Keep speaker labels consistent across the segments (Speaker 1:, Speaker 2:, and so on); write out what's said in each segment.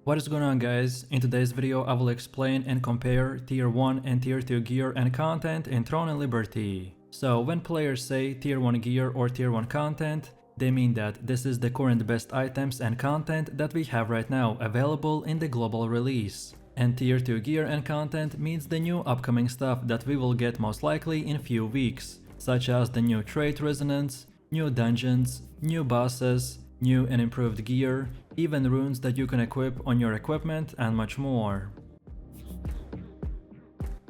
Speaker 1: What is going on, guys? In today's video I will explain and compare tier 1 and tier 2 gear and content in Throne and Liberty. So when players say tier 1 gear or tier 1 content, they mean that this is the current best items and content that we have right now available in the global release. And tier 2 gear and content means the new upcoming stuff that we will get most likely in few weeks, such as the new trait resonance, new dungeons, new bosses, new and improved gear, even runes that you can equip on your equipment, and much more.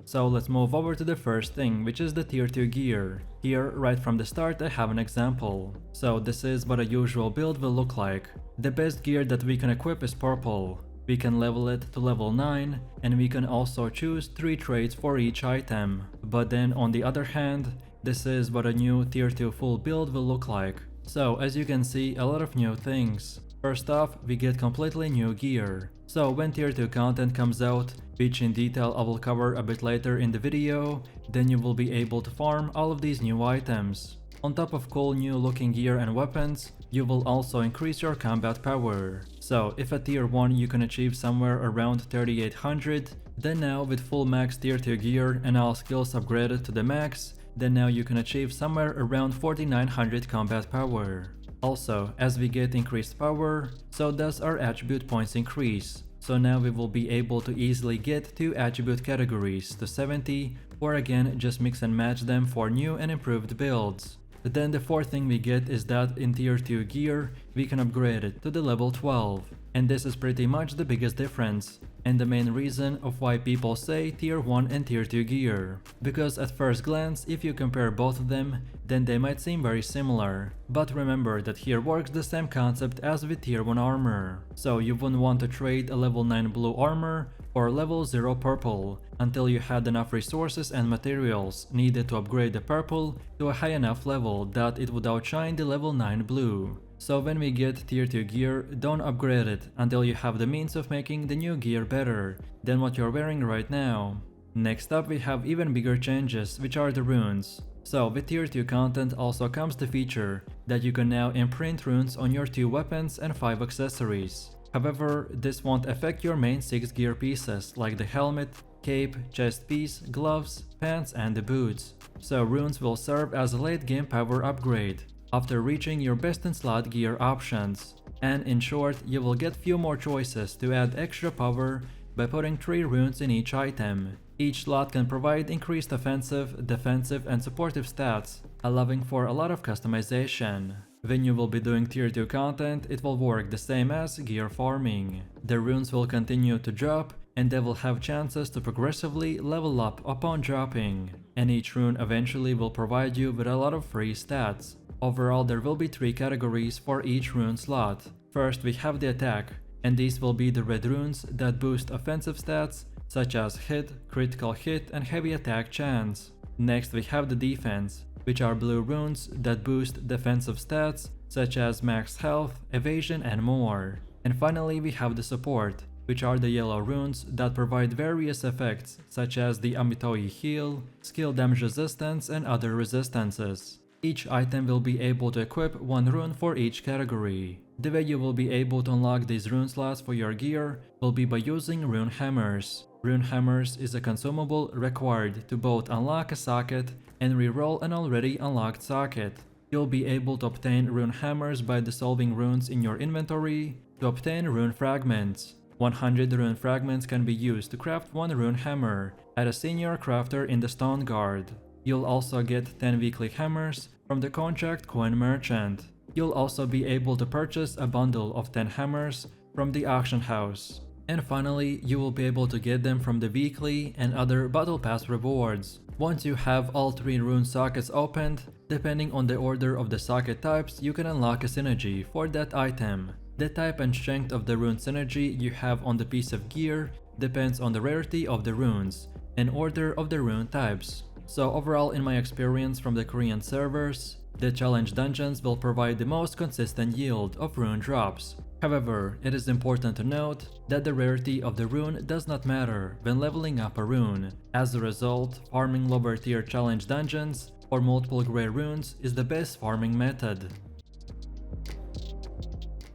Speaker 1: So let's move over to the first thing, which is the tier 2 gear. Here, right from the start, I have an example. So this is what a usual build will look like. The best gear that we can equip is purple. We can level it to level 9, and we can also choose 3 traits for each item. But then on the other hand, this is what a new tier 2 full build will look like. So as you can see, a lot of new things. First off, we get completely new gear. So when tier 2 content comes out, which in detail I will cover a bit later in the video, then you will be able to farm all of these new items. On top of cool new looking gear and weapons, you will also increase your combat power. So if at tier 1 you can achieve somewhere around 3800, then now with full max tier 2 gear and all skills upgraded to the max, then now you can achieve somewhere around 4900 combat power. Also, as we get increased power, so does our attribute points increase. So now we will be able to easily get 2 attribute categories to 70, or again just mix and match them for new and improved builds. But then the fourth thing we get is that in tier 2 gear, we can upgrade it to the level 12. And this is pretty much the biggest difference, and the main reason of why people say tier 1 and tier 2 gear. Because at first glance, if you compare both of them, then they might seem very similar. But remember that here works the same concept as with tier 1 armor. So you wouldn't want to trade a level 9 blue armor or level 0 purple until you had enough resources and materials needed to upgrade the purple to a high enough level that it would outshine the level 9 blue. So when we get tier 2 gear, don't upgrade it until you have the means of making the new gear better than what you're wearing right now. Next up we have even bigger changes, which are the runes. So with tier 2 content also comes the feature that you can now imprint runes on your 2 weapons and 5 accessories. However, this won't affect your main 6 gear pieces like the helmet, cape, chest piece, gloves, pants and the boots. So runes will serve as a late game power upgrade after reaching your best in slot gear options. And in short, you will get few more choices to add extra power by putting 3 runes in each item. Each slot can provide increased offensive, defensive and supportive stats, allowing for a lot of customization. When you will be doing tier 2 content, it will work the same as gear farming. The runes will continue to drop, and they will have chances to progressively level up upon dropping. And each rune eventually will provide you with a lot of free stats. Overall, there will be 3 categories for each rune slot. First we have the attack, and these will be the red runes that boost offensive stats such as hit, critical hit and heavy attack chance. Next we have the defense, which are blue runes that boost defensive stats such as max health, evasion and more. And finally we have the support, which are the yellow runes that provide various effects such as the Amitoi heal, skill damage resistance and other resistances. Each item will be able to equip 1 rune for each category. The way you will be able to unlock these rune slots for your gear will be by using rune hammers. Rune hammers is a consumable required to both unlock a socket and reroll an already unlocked socket. You'll be able to obtain rune hammers by dissolving runes in your inventory to obtain rune fragments. 100 rune fragments can be used to craft 1 rune hammer at a senior crafter in the Stone Guard. You'll also get 10 weekly hammers from the contract coin merchant. You'll also be able to purchase a bundle of 10 hammers from the auction house. And finally, you will be able to get them from the weekly and other battle pass rewards. Once you have all 3 rune sockets opened, depending on the order of the socket types, you can unlock a synergy for that item. The type and strength of the rune synergy you have on the piece of gear depends on the rarity of the runes and order of the rune types. So overall, in my experience from the Korean servers, the challenge dungeons will provide the most consistent yield of rune drops. However, it is important to note that the rarity of the rune does not matter when leveling up a rune. As a result, farming lower tier challenge dungeons or multiple grey runes is the best farming method.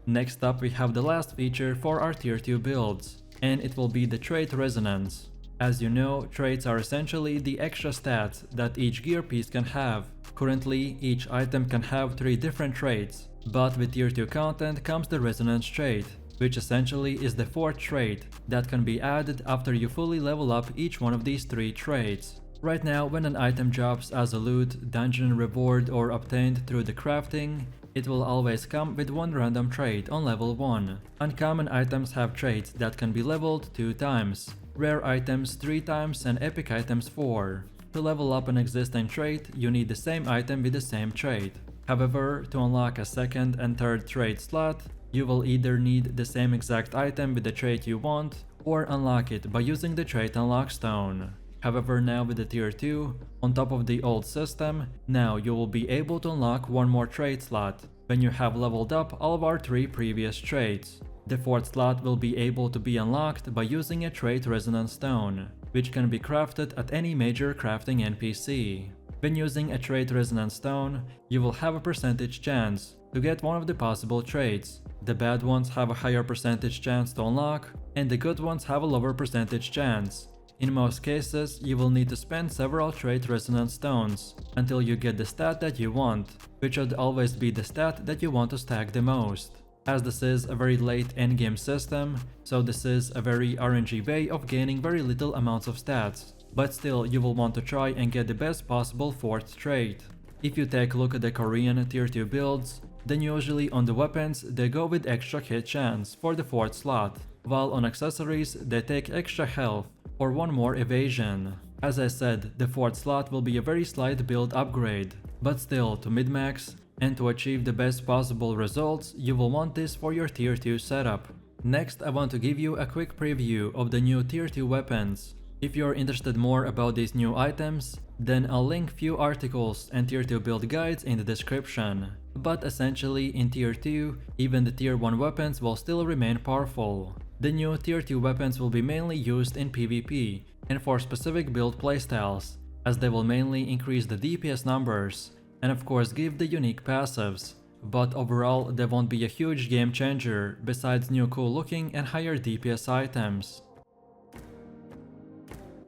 Speaker 1: Next up we have the last feature for our tier 2 builds, and it will be the trait resonance. As you know, traits are essentially the extra stats that each gear piece can have. Currently, each item can have 3 different traits, but with tier 2 content comes the resonance trait, which essentially is the 4th trait that can be added after you fully level up each one of these 3 traits. Right now, when an item drops as a loot, dungeon reward, or obtained through the crafting, it will always come with one random trait on level 1. Uncommon items have traits that can be leveled 2 times, rare items 3 times, and epic items 4. To level up an existing trait, you need the same item with the same trait. However, to unlock a second and third trait slot, you will either need the same exact item with the trait you want, or unlock it by using the trait unlock stone. However, now with the tier 2, on top of the old system, now you will be able to unlock one more trait slot when you have leveled up all of our 3 previous traits. The 4th slot will be able to be unlocked by using a trait resonance stone, which can be crafted at any major crafting NPC. When using a trait resonance stone, you will have a percentage chance to get one of the possible traits. The bad ones have a higher percentage chance to unlock, and the good ones have a lower percentage chance. In most cases, you will need to spend several trait resonance stones until you get the stat that you want, which should always be the stat that you want to stack the most. As this is a very late endgame system, so this is a very RNG way of gaining very little amounts of stats, but still you will want to try and get the best possible 4th trait. If you take a look at the Korean tier 2 builds, then usually on the weapons they go with extra hit chance for the 4th slot, while on accessories they take extra health or one more evasion. As I said, the 4th slot will be a very slight build upgrade, but still to min-max and to achieve the best possible results, you will want this for your tier 2 setup. Next, I want to give you a quick preview of the new tier 2 weapons. If you're interested more about these new items, then I'll link few articles and tier 2 build guides in the description. But essentially in tier 2, even the tier 1 weapons will still remain powerful. The new tier 2 weapons will be mainly used in PvP and for specific build playstyles, as they will mainly increase the DPS numbers and of course give the unique passives. But overall they won't be a huge game changer besides new cool looking and higher DPS items.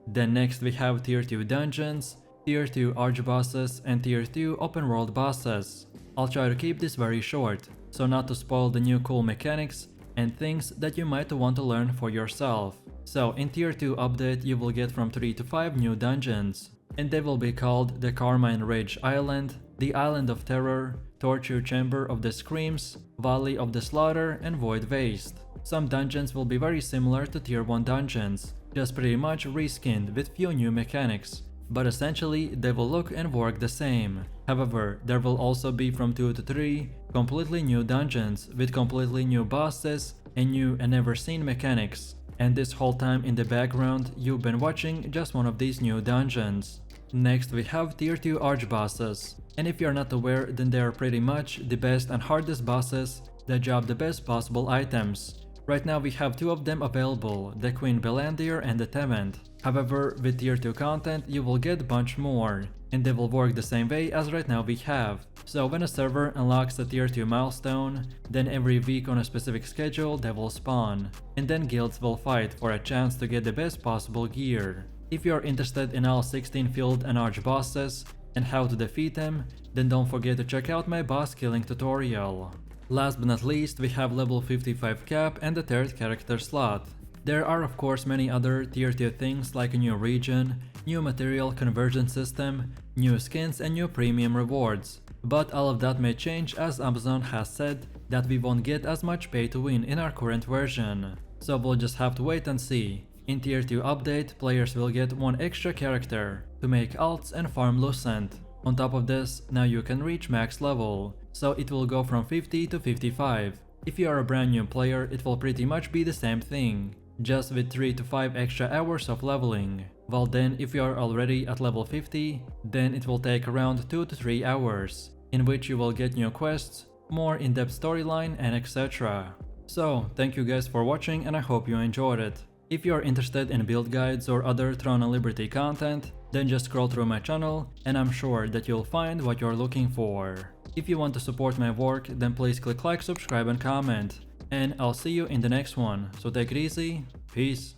Speaker 1: Then next we have tier 2 dungeons, tier 2 archbosses, and tier 2 open world bosses. I'll try to keep this very short, so not to spoil the new cool mechanics and things that you might want to learn for yourself. So in tier 2 update you will get from 3 to 5 new dungeons, and they will be called the Carmine Ridge Island, the Island of Terror, Torture Chamber of the Screams, Valley of the Slaughter, and Void Waste. Some dungeons will be very similar to tier 1 dungeons, just pretty much reskinned with few new mechanics, but essentially they will look and work the same. However, there will also be from 2 to 3 completely new dungeons with completely new bosses and new and never seen mechanics. And this whole time in the background you've been watching just one of these new dungeons. Next we have tier 2 archbosses, and if you're not aware, then they are pretty much the best and hardest bosses that drop the best possible items. Right now we have 2 of them available, the Queen Belandir and the Tevent. However, with tier 2 content you will get a bunch more, and they will work the same way as right now we have. So when a server unlocks a tier 2 milestone, then every week on a specific schedule they will spawn, and then guilds will fight for a chance to get the best possible gear. If you're interested in all 16 field and arch bosses and how to defeat them, then don't forget to check out my boss killing tutorial. Last but not least, we have level 55 cap and the 3rd character slot. There are of course many other tier 2 things like a new region, new material conversion system, new skins and new premium rewards. But all of that may change, as Amazon has said that we won't get as much pay to win in our current version. So we'll just have to wait and see. In tier 2 update, players will get one extra character to make alts and farm Lucent. On top of this, now you can reach max level, so it will go from 50 to 55. If you are a brand new player, it will pretty much be the same thing, just with 3 to 5 extra hours of leveling. While then if you are already at level 50, then it will take around 2 to 3 hours, in which you will get new quests, more in-depth storyline, and etc. So, thank you guys for watching and I hope you enjoyed it. If you are interested in build guides or other Throne and Liberty content, then just scroll through my channel and I'm sure that you'll find what you're looking for. If you want to support my work, then please click like, subscribe and comment. And I'll see you in the next one, so take it easy, peace.